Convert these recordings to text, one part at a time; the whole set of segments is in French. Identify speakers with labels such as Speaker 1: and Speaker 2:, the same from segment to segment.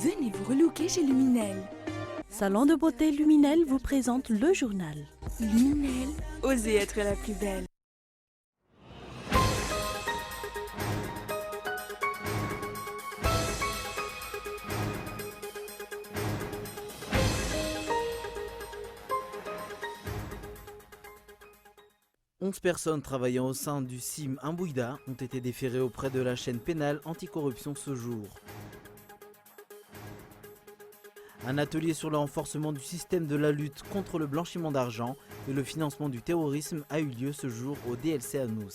Speaker 1: Venez vous relooker chez Luminel.
Speaker 2: Salon de beauté Luminel vous présente le journal.
Speaker 1: Luminel, osez être la plus belle.
Speaker 3: Onze personnes travaillant au sein du CIM Mbouida ont été déférées auprès de la chaîne pénale anticorruption ce jour. Un atelier sur le renforcement du système de la lutte contre le blanchiment d'argent et le financement du terrorisme a eu lieu ce jour au DLC à Nous.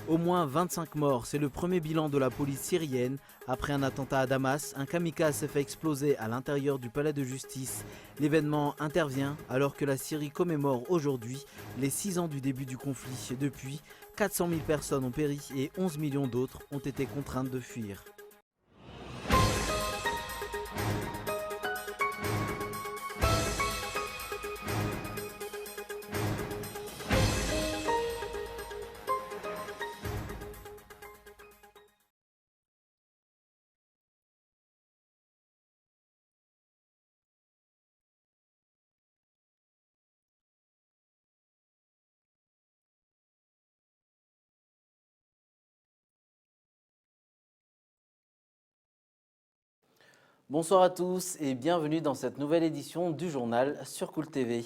Speaker 3: Au moins 25 morts, c'est le premier bilan de la police syrienne. Après un attentat à Damas, un kamikaze s'est fait exploser à l'intérieur du palais de justice. L'événement intervient alors que la Syrie commémore aujourd'hui les 6 ans du début du conflit. Depuis, 400 000 personnes ont péri et 11 millions d'autres ont été contraintes de fuir. Bonsoir à tous et bienvenue dans cette nouvelle édition du journal sur Cool TV.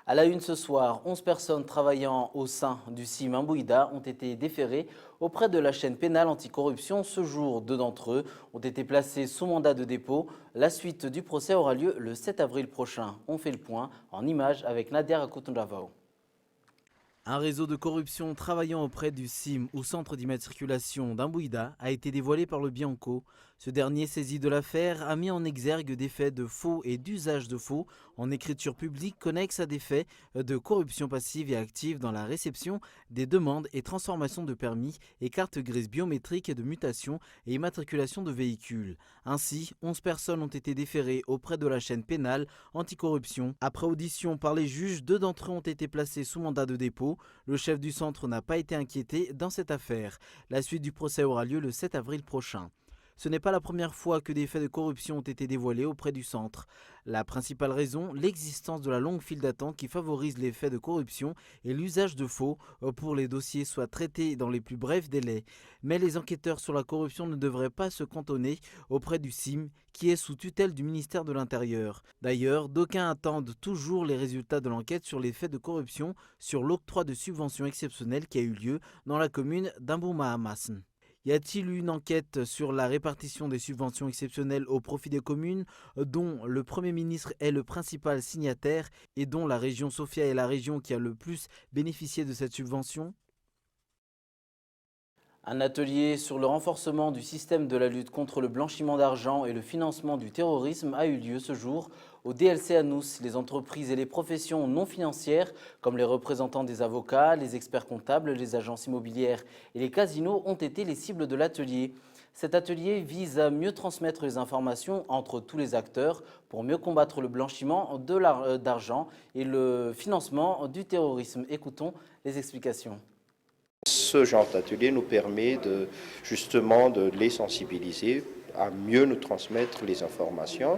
Speaker 3: À la une ce soir, 11 personnes travaillant au sein du CIM Mbouida ont été déférées auprès de la chaîne pénale anticorruption. Ce jour, 2 d'entre eux ont été placés sous mandat de dépôt. La suite du procès aura lieu le 7 avril prochain. On fait le point en images avec Nadia Rakoutoundavao. Un réseau de corruption travaillant auprès du CIM ou Centre d'immatriculation d'Mbouida a été dévoilé par le Bianco. Ce dernier, saisi de l'affaire, a mis en exergue des faits de faux et d'usage de faux en écriture publique connexes à des faits de corruption passive et active dans la réception des demandes et transformation de permis et cartes grises biométriques et de mutation et immatriculation de véhicules. Ainsi, 11 personnes ont été déférées auprès de la chaîne pénale anticorruption. Après audition par les juges, 2 d'entre eux ont été placés sous mandat de dépôt. Le chef du centre n'a pas été inquiété dans cette affaire. La suite du procès aura lieu le 7 avril prochain. Ce n'est pas la première fois que des faits de corruption ont été dévoilés auprès du centre. La principale raison, l'existence de la longue file d'attente qui favorise les faits de corruption et l'usage de faux pour les dossiers soient traités dans les plus brefs délais. Mais les enquêteurs sur la corruption ne devraient pas se cantonner auprès du CIM qui est sous tutelle du ministère de l'Intérieur. D'ailleurs, d'aucuns attendent toujours les résultats de l'enquête sur les faits de corruption sur l'octroi de subventions exceptionnelles qui a eu lieu dans la commune d'Mboumahamasn. Y a-t-il eu une enquête sur la répartition des subventions exceptionnelles au profit des communes dont le Premier ministre est le principal signataire et dont la région Sofia est la région qui a le plus bénéficié de cette subvention ? Un atelier sur le renforcement du système de la lutte contre le blanchiment d'argent et le financement du terrorisme a eu lieu ce jour au DLC à Nous. Les entreprises et les professions non financières, comme les représentants des avocats, les experts comptables, les agences immobilières et les casinos, ont été les cibles de l'atelier. Cet atelier vise à mieux transmettre les informations entre tous les acteurs pour mieux combattre le blanchiment d'argent et le financement du terrorisme. Écoutons les explications.
Speaker 4: Ce genre d'atelier nous permet justement de les sensibiliser à mieux nous transmettre les informations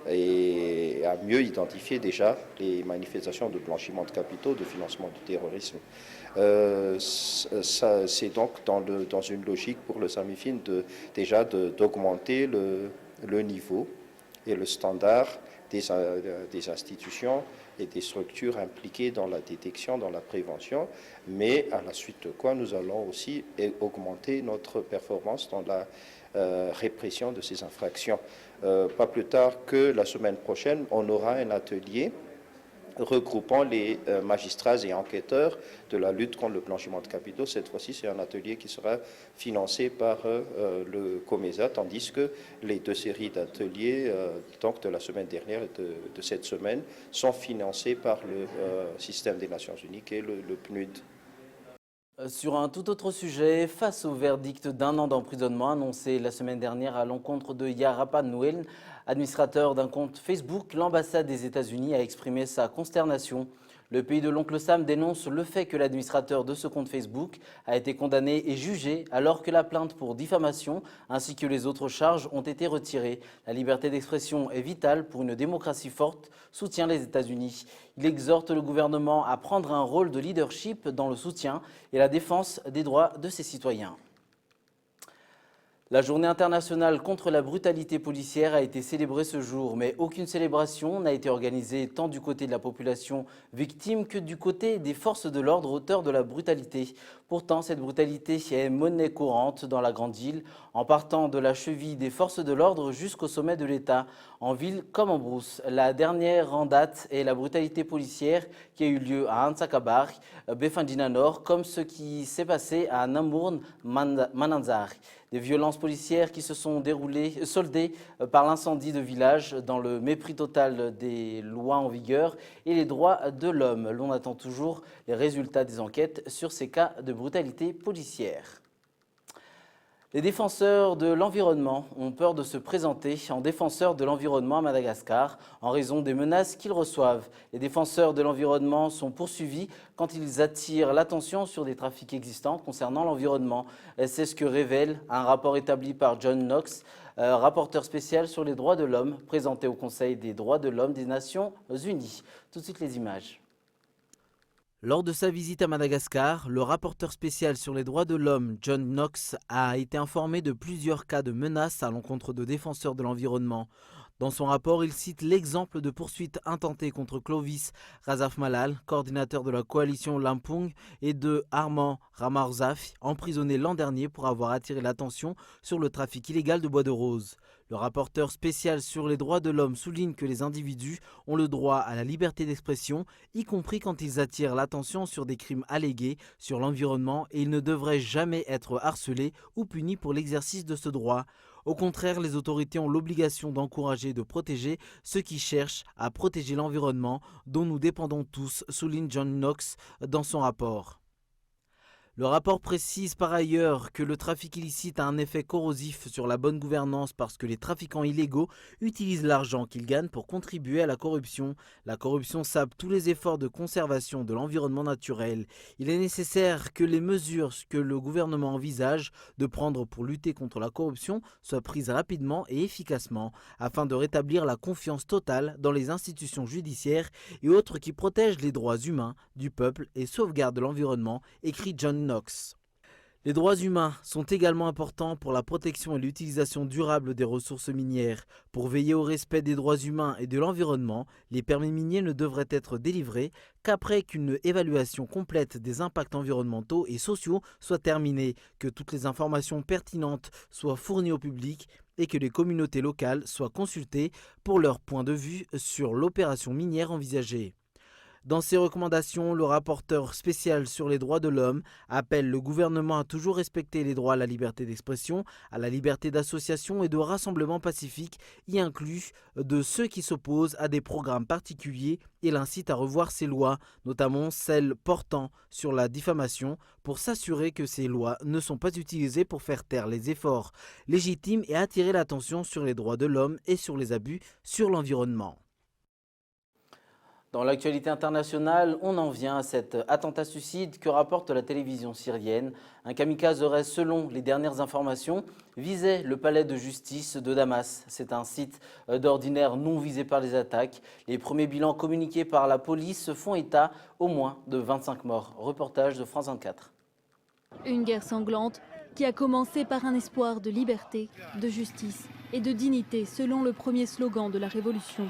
Speaker 4: et à mieux identifier déjà les manifestations de blanchiment de capitaux, de financement du terrorisme. C'est donc dans une logique pour le SAMIFIN d'augmenter le niveau et le standard des institutions et des structures impliquées dans la détection, dans la prévention, mais à la suite de quoi nous allons aussi augmenter notre performance dans la répression de ces infractions. Pas plus tard que la semaine prochaine, on aura un atelier regroupant les magistrats et enquêteurs de la lutte contre le blanchiment de capitaux. Cette fois-ci, c'est un atelier qui sera financé par le COMESA, tandis que les 2 séries d'ateliers donc de la semaine dernière et de cette semaine sont financés par le système des Nations Unies et le PNUD.
Speaker 3: Sur un tout autre sujet, face au verdict d'1 an d'emprisonnement annoncé la semaine dernière à l'encontre de Yarapa Nouel, Administrateur d'un compte Facebook, l'ambassade des États-Unis a exprimé sa consternation. Le pays de l'oncle Sam dénonce le fait que l'administrateur de ce compte Facebook a été condamné et jugé alors que la plainte pour diffamation ainsi que les autres charges ont été retirées. La liberté d'expression est vitale pour une démocratie forte, soutient les États-Unis. Il exhorte le gouvernement à prendre un rôle de leadership dans le soutien et la défense des droits de ses citoyens. La journée internationale contre la brutalité policière a été célébrée ce jour, mais aucune célébration n'a été organisée tant du côté de la population victime que du côté des forces de l'ordre auteurs de la brutalité. Pourtant, cette brutalité est monnaie courante dans la grande île, en partant de la cheville des forces de l'ordre jusqu'au sommet de l'État, en ville comme en brousse. La dernière en date est la brutalité policière qui a eu lieu à Antsakabar, Befandina Nord, comme ce qui s'est passé à Namourne, Mananzar. Des violences policières qui se sont soldées par l'incendie de village dans le mépris total des lois en vigueur et les droits de l'homme. L'on attend toujours les résultats des enquêtes sur ces cas de brutalité policière. Les défenseurs de l'environnement ont peur de se présenter en défenseurs de l'environnement à Madagascar en raison des menaces qu'ils reçoivent. Les défenseurs de l'environnement sont poursuivis quand ils attirent l'attention sur des trafics existants concernant l'environnement. C'est ce que révèle un rapport établi par John Knox, rapporteur spécial sur les droits de l'homme, présenté au Conseil des droits de l'homme des Nations Unies. Tout de suite les images. Lors de sa visite à Madagascar, le rapporteur spécial sur les droits de l'homme, John Knox, a été informé de plusieurs cas de menaces à l'encontre de défenseurs de l'environnement. Dans son rapport, il cite l'exemple de poursuites intentées contre Clovis Razafmalal, coordinateur de la coalition Lampung, et de Armand Ramarzaf, emprisonné l'an dernier pour avoir attiré l'attention sur le trafic illégal de bois de rose. Le rapporteur spécial sur les droits de l'homme souligne que les individus ont le droit à la liberté d'expression, y compris quand ils attirent l'attention sur des crimes allégués sur l'environnement, et ils ne devraient jamais être harcelés ou punis pour l'exercice de ce droit. Au contraire, les autorités ont l'obligation d'encourager et de protéger ceux qui cherchent à protéger l'environnement dont nous dépendons tous, souligne John Knox dans son rapport. Le rapport précise par ailleurs que le trafic illicite a un effet corrosif sur la bonne gouvernance parce que les trafiquants illégaux utilisent l'argent qu'ils gagnent pour contribuer à la corruption. La corruption sape tous les efforts de conservation de l'environnement naturel. Il est nécessaire que les mesures que le gouvernement envisage de prendre pour lutter contre la corruption soient prises rapidement et efficacement afin de rétablir la confiance totale dans les institutions judiciaires et autres qui protègent les droits humains du peuple et sauvegardent l'environnement, écrit John Knox. Les droits humains sont également importants pour la protection et l'utilisation durable des ressources minières. Pour veiller au respect des droits humains et de l'environnement, les permis miniers ne devraient être délivrés qu'après qu'une évaluation complète des impacts environnementaux et sociaux soit terminée, que toutes les informations pertinentes soient fournies au public et que les communautés locales soient consultées pour leur point de vue sur l'opération minière envisagée. Dans ses recommandations, le rapporteur spécial sur les droits de l'homme appelle le gouvernement à toujours respecter les droits à la liberté d'expression, à la liberté d'association et de rassemblement pacifique, y inclus de ceux qui s'opposent à des programmes particuliers, et l'incite à revoir ses lois, notamment celles portant sur la diffamation, pour s'assurer que ces lois ne sont pas utilisées pour faire taire les efforts légitimes et attirer l'attention sur les droits de l'homme et sur les abus sur l'environnement. Dans l'actualité internationale, on en vient à cet attentat suicide que rapporte la télévision syrienne. Un kamikaze aurait, selon les dernières informations, visé le palais de justice de Damas. C'est un site d'ordinaire non visé par les attaques. Les premiers bilans communiqués par la police font état au moins de 25 morts. Reportage de France 24.
Speaker 5: Une guerre sanglante qui a commencé par un espoir de liberté, de justice et de dignité selon le premier slogan de la révolution.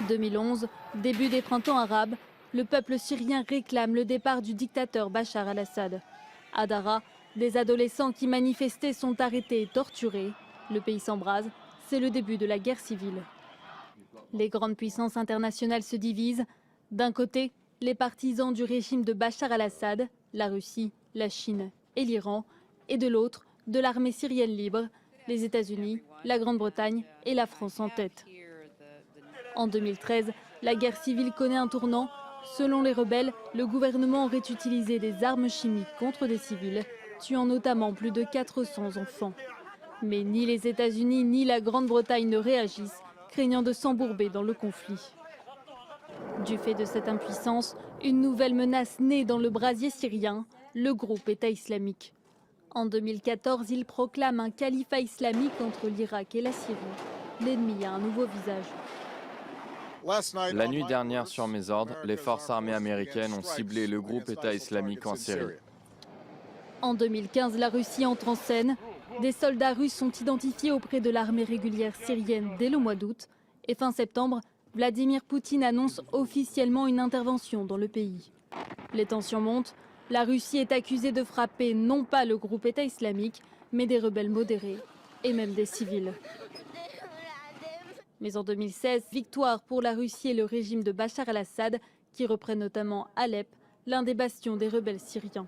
Speaker 5: 2011, début des printemps arabes, le peuple syrien réclame le départ du dictateur Bachar al-Assad. À Daraa, des adolescents qui manifestaient sont arrêtés et torturés. Le pays s'embrase, c'est le début de la guerre civile. Les grandes puissances internationales se divisent. D'un côté, les partisans du régime de Bachar al-Assad, la Russie, la Chine et l'Iran, et de l'autre, de l'armée syrienne libre, les États-Unis, la Grande-Bretagne et la France en tête. En 2013, la guerre civile connaît un tournant. Selon les rebelles, le gouvernement aurait utilisé des armes chimiques contre des civils, tuant notamment plus de 400 enfants. Mais ni les États-Unis ni la Grande-Bretagne ne réagissent craignant de s'embourber dans le conflit. Du fait de cette impuissance, une nouvelle menace naît dans le brasier syrien, le groupe État islamique. En 2014, il proclame un califat islamique entre l'Irak et la Syrie. L'ennemi a un nouveau visage.
Speaker 6: La nuit dernière, sur mes ordres, les forces armées américaines ont ciblé le groupe État islamique en Syrie.
Speaker 5: En 2015, la Russie entre en scène. Des soldats russes sont identifiés auprès de l'armée régulière syrienne dès le mois d'août. Et fin septembre, Vladimir Poutine annonce officiellement une intervention dans le pays. Les tensions montent. La Russie est accusée de frapper non pas le groupe État islamique, mais des rebelles modérés et même des civils. Mais en 2016, victoire pour la Russie et le régime de Bachar el-Assad, qui reprennent notamment Alep, l'un des bastions des rebelles syriens.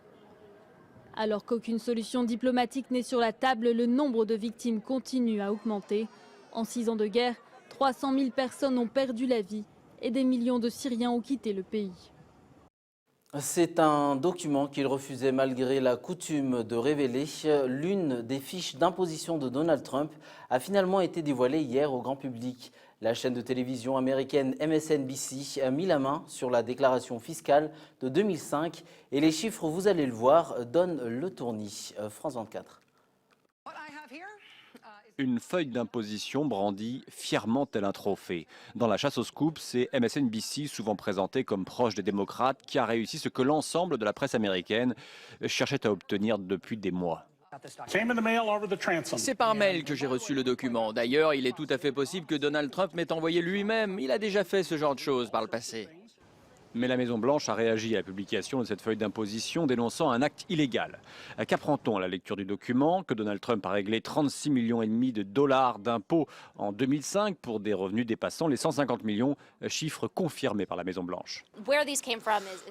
Speaker 5: Alors qu'aucune solution diplomatique n'est sur la table, le nombre de victimes continue à augmenter. En 6 ans de guerre, 300 000 personnes ont perdu la vie et des millions de Syriens ont quitté le pays.
Speaker 3: C'est un document qu'il refusait malgré la coutume de révéler. L'une des fiches d'imposition de Donald Trump a finalement été dévoilée hier au grand public. La chaîne de télévision américaine MSNBC a mis la main sur la déclaration fiscale de 2005 et les chiffres, vous allez le voir, donnent le tournis. France 24.
Speaker 7: Une feuille d'imposition brandie fièrement tel un trophée. Dans la chasse au scoop, c'est MSNBC, souvent présenté comme proche des démocrates, qui a réussi ce que l'ensemble de la presse américaine cherchait à obtenir depuis des mois.
Speaker 8: C'est par mail que j'ai reçu le document. D'ailleurs, il est tout à fait possible que Donald Trump m'ait envoyé lui-même. Il a déjà fait ce genre de choses par le passé.
Speaker 7: Mais la Maison-Blanche a réagi à la publication de cette feuille d'imposition, dénonçant un acte illégal. Qu'apprend-on à la lecture du document? Que Donald Trump a réglé 36,5 millions de dollars d'impôts en 2005 pour des revenus dépassant les 150 millions, chiffre confirmé par la Maison-Blanche.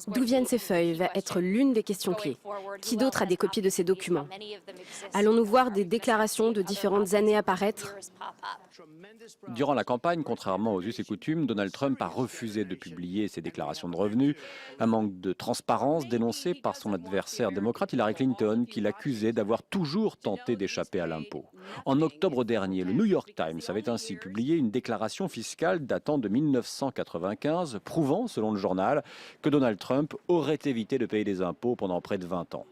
Speaker 9: D'où viennent ces feuilles va être l'une des questions clés. Qui d'autre a des copies de ces documents? Allons-nous voir des déclarations de différentes années apparaître?
Speaker 7: Durant la campagne, contrairement aux us et coutumes, Donald Trump a refusé de publier ses déclarations de revenus. Un manque de transparence dénoncé par son adversaire démocrate Hillary Clinton, qui l'accusait d'avoir toujours tenté d'échapper à l'impôt. En octobre dernier, le New York Times avait ainsi publié une déclaration fiscale datant de 1995, prouvant, selon le journal, que Donald Trump aurait évité de payer des impôts pendant près de 20 ans.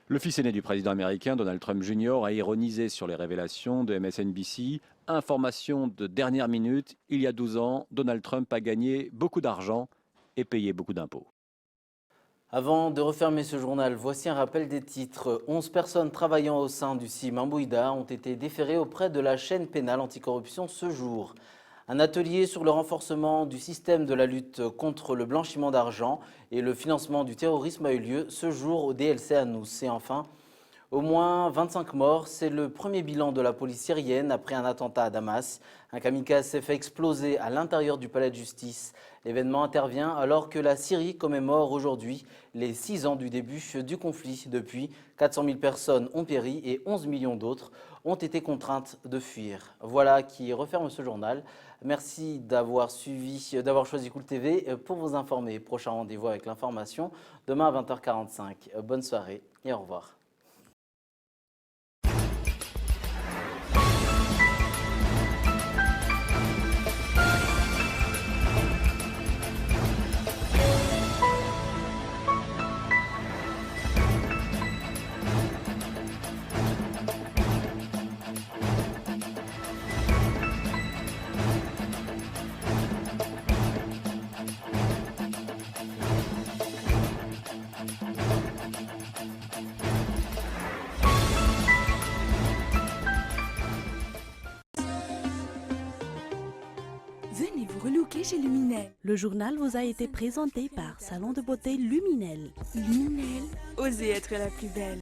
Speaker 7: Le fils aîné du président américain, Donald Trump Jr., a ironisé sur les révélations de MSNBC. Information de dernière minute, il y a 12 ans, Donald Trump a gagné beaucoup d'argent et payé beaucoup d'impôts.
Speaker 3: Avant de refermer ce journal, voici un rappel des titres. 11 personnes travaillant au sein du CIM Mbouïda ont été déférées auprès de la chaîne pénale anticorruption ce jour. Un atelier sur le renforcement du système de la lutte contre le blanchiment d'argent et le financement du terrorisme a eu lieu ce jour au DLC à Nous. Et enfin, au moins 25 morts, c'est le premier bilan de la police syrienne après un attentat à Damas. Un kamikaze s'est fait exploser à l'intérieur du palais de justice. L'événement intervient alors que la Syrie commémore aujourd'hui les 6 ans du début du conflit. Depuis, 400 000 personnes ont péri et 11 millions d'autres ont été contraintes de fuir. Voilà qui referme ce journal. Merci d'avoir choisi Cool TV pour vous informer. Prochain rendez-vous avec l'information demain à 20h45. Bonne soirée et au revoir.
Speaker 1: Venez vous relooker chez Luminel.
Speaker 2: Le journal vous a été présenté par Salon de beauté Luminel.
Speaker 1: Luminel, osez être la plus belle.